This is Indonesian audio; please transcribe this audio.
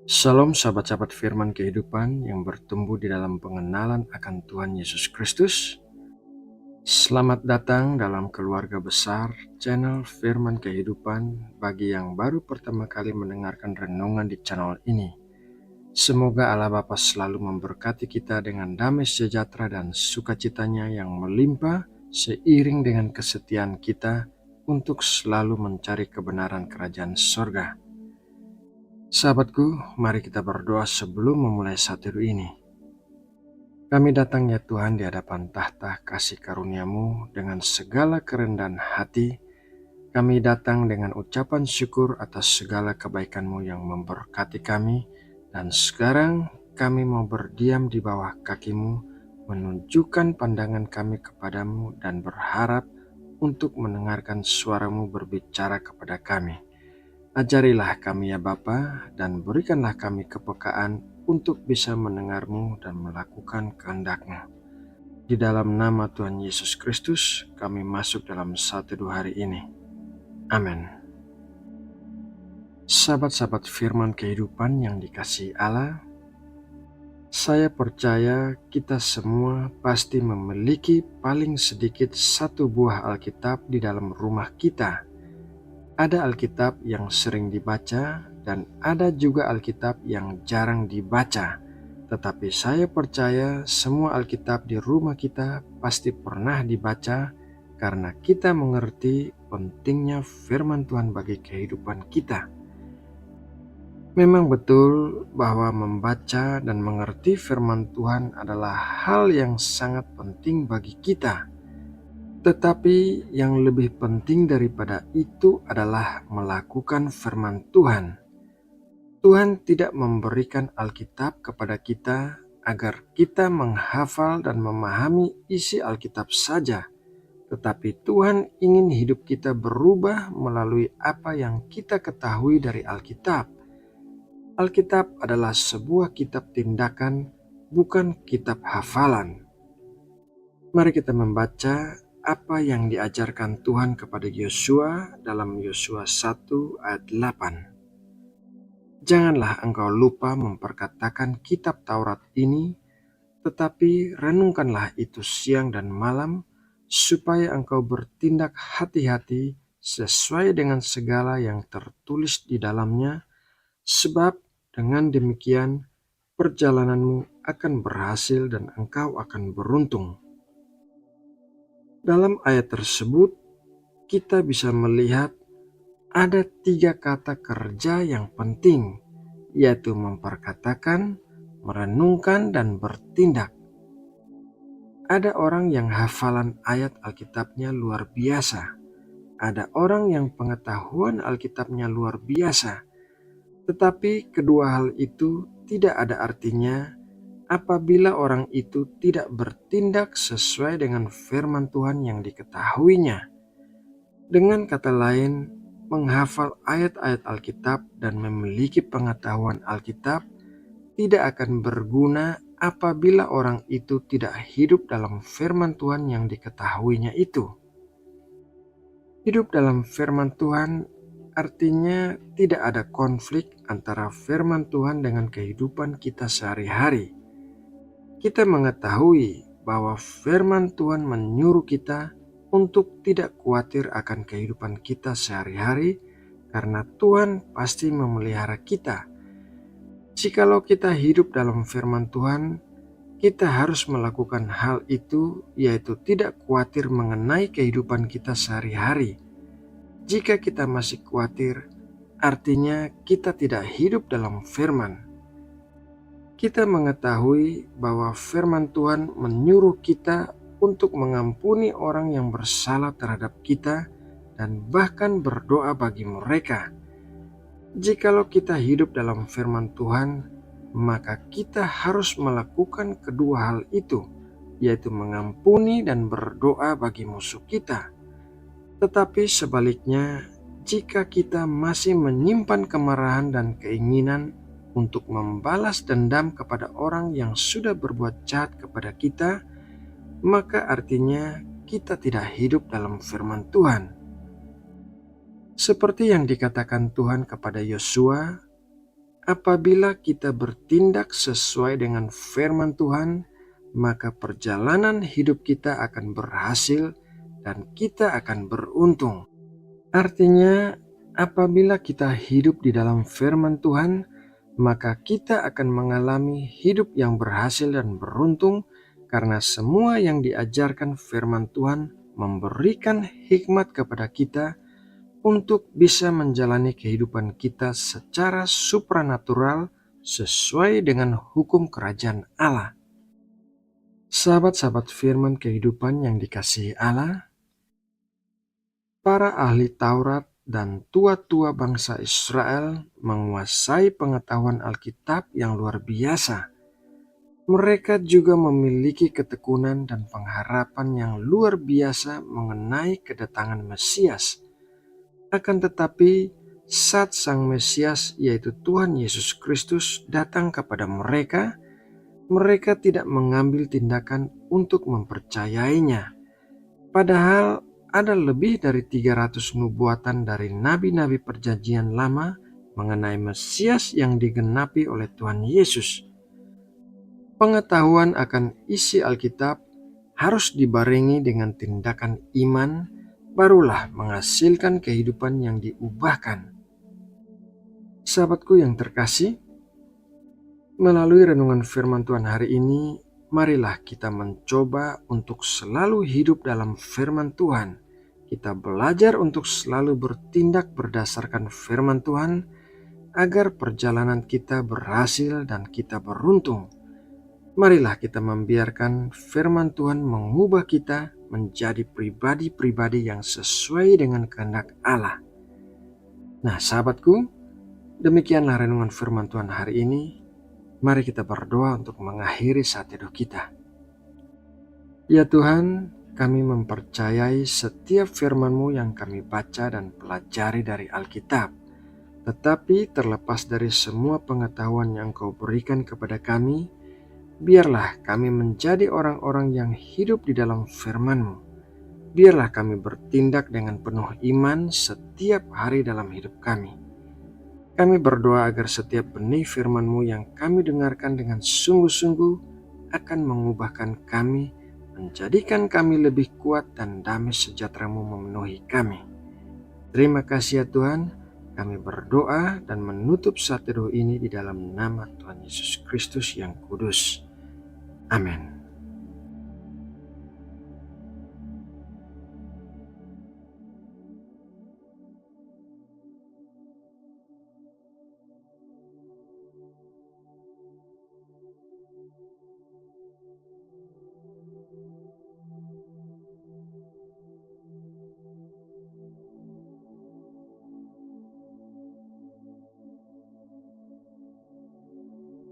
Shalom sahabat-sahabat firman kehidupan yang bertumbuh di dalam pengenalan akan Tuhan Yesus Kristus. Selamat datang dalam keluarga besar channel firman kehidupan bagi yang baru pertama kali mendengarkan renungan di channel ini. Semoga Allah Bapa selalu memberkati kita dengan damai sejahtera dan sukacitanya yang melimpah seiring dengan kesetiaan kita untuk selalu mencari kebenaran kerajaan sorga. Sahabatku, mari kita berdoa sebelum memulai satu ini. Kami datang ya Tuhan di hadapan tahta kasih karunia-Mu dengan segala kerendahan hati. Kami datang dengan ucapan syukur atas segala kebaikan-Mu yang memberkati kami. Dan sekarang kami mau berdiam di bawah kaki-Mu, menunjukkan pandangan kami kepadamu dan berharap untuk mendengarkan suara-Mu berbicara kepada kami. Ajarilah kami ya Bapa, dan berikanlah kami kepekaan untuk bisa mendengar-Mu dan melakukan kehendak-Mu. Di dalam nama Tuhan Yesus Kristus, kami masuk dalam 1-2 hari ini. Amin. Sahabat-sahabat firman kehidupan yang dikasihi Allah, saya percaya kita semua pasti memiliki paling sedikit satu buah Alkitab di dalam rumah kita. Ada Alkitab yang sering dibaca dan ada juga Alkitab yang jarang dibaca. Tetapi saya percaya semua Alkitab di rumah kita pasti pernah dibaca karena kita mengerti pentingnya firman Tuhan bagi kehidupan kita. Memang betul bahwa membaca dan mengerti firman Tuhan adalah hal yang sangat penting bagi kita. Tetapi yang lebih penting daripada itu adalah melakukan firman Tuhan. Tuhan tidak memberikan Alkitab kepada kita agar kita menghafal dan memahami isi Alkitab saja. Tetapi Tuhan ingin hidup kita berubah melalui apa yang kita ketahui dari Alkitab. Alkitab adalah sebuah kitab tindakan, bukan kitab hafalan. Mari kita membaca apa yang diajarkan Tuhan kepada Yosua dalam Yosua 1 ayat 8. Janganlah engkau lupa memperkatakan kitab Taurat ini, tetapi renungkanlah itu siang dan malam, supaya engkau bertindak hati-hati sesuai dengan segala yang tertulis di dalamnya, sebab dengan demikian perjalananmu akan berhasil dan engkau akan beruntung. Dalam ayat tersebut, kita bisa melihat ada 3 kata kerja yang penting, yaitu memperkatakan, merenungkan, dan bertindak. Ada orang yang hafalan ayat Alkitabnya luar biasa. Ada orang yang pengetahuan Alkitabnya luar biasa. Tetapi kedua hal itu tidak ada artinya apabila orang itu tidak bertindak sesuai dengan firman Tuhan yang diketahuinya. Dengan kata lain, menghafal ayat-ayat Alkitab dan memiliki pengetahuan Alkitab tidak akan berguna apabila orang itu tidak hidup dalam firman Tuhan yang diketahuinya itu. Hidup dalam firman Tuhan artinya tidak ada konflik antara firman Tuhan dengan kehidupan kita sehari-hari. Kita mengetahui bahwa firman Tuhan menyuruh kita untuk tidak khawatir akan kehidupan kita sehari-hari karena Tuhan pasti memelihara kita. Jikalau kita hidup dalam firman Tuhan, kita harus melakukan hal itu, yaitu tidak khawatir mengenai kehidupan kita sehari-hari. Jika kita masih khawatir, artinya kita tidak hidup dalam firman. Kita mengetahui bahwa firman Tuhan menyuruh kita untuk mengampuni orang yang bersalah terhadap kita dan bahkan berdoa bagi mereka. Jikalau kita hidup dalam firman Tuhan, maka kita harus melakukan kedua hal itu, yaitu mengampuni dan berdoa bagi musuh kita. Tetapi sebaliknya, jika kita masih menyimpan kemarahan dan keinginan untuk membalas dendam kepada orang yang sudah berbuat jahat kepada kita, maka artinya kita tidak hidup dalam firman Tuhan. Seperti yang dikatakan Tuhan kepada Yosua, apabila kita bertindak sesuai dengan firman Tuhan, maka perjalanan hidup kita akan berhasil dan kita akan beruntung. Artinya, apabila kita hidup di dalam firman Tuhan, maka kita akan mengalami hidup yang berhasil dan beruntung karena semua yang diajarkan firman Tuhan memberikan hikmat kepada kita untuk bisa menjalani kehidupan kita secara supranatural sesuai dengan hukum kerajaan Allah. Sahabat-sahabat firman kehidupan yang dikasihi Allah, para ahli Taurat dan tua-tua bangsa Israel menguasai pengetahuan Alkitab yang luar biasa. Mereka juga memiliki ketekunan dan pengharapan yang luar biasa mengenai kedatangan Mesias. Akan tetapi, saat Sang Mesias yaitu Tuhan Yesus Kristus datang kepada mereka, mereka tidak mengambil tindakan untuk mempercayainya. Padahal ada lebih dari 300 nubuatan dari nabi-nabi perjanjian lama mengenai Mesias yang digenapi oleh Tuhan Yesus. Pengetahuan akan isi Alkitab harus dibarengi dengan tindakan iman, barulah menghasilkan kehidupan yang diubahkan. Sahabatku yang terkasih, melalui renungan firman Tuhan hari ini, marilah kita mencoba untuk selalu hidup dalam firman Tuhan. Kita belajar untuk selalu bertindak berdasarkan firman Tuhan, agar perjalanan kita berhasil dan kita beruntung. Marilah kita membiarkan firman Tuhan mengubah kita menjadi pribadi-pribadi yang sesuai dengan kehendak Allah. Nah, sahabatku, demikianlah renungan firman Tuhan hari ini. Mari kita berdoa untuk mengakhiri saat teduh kita. Ya Tuhan, kami mempercayai setiap firman-Mu yang kami baca dan pelajari dari Alkitab. Tetapi terlepas dari semua pengetahuan yang Kau berikan kepada kami, biarlah kami menjadi orang-orang yang hidup di dalam firman-Mu. Biarlah kami bertindak dengan penuh iman setiap hari dalam hidup kami. Kami berdoa agar setiap benih firman-Mu yang kami dengarkan dengan sungguh-sungguh akan mengubahkan kami, menjadikan kami lebih kuat dan damai sejahtera-Mu memenuhi kami. Terima kasih ya Tuhan. Kami berdoa dan menutup saat teduh ini di dalam nama Tuhan Yesus Kristus yang kudus. Amin.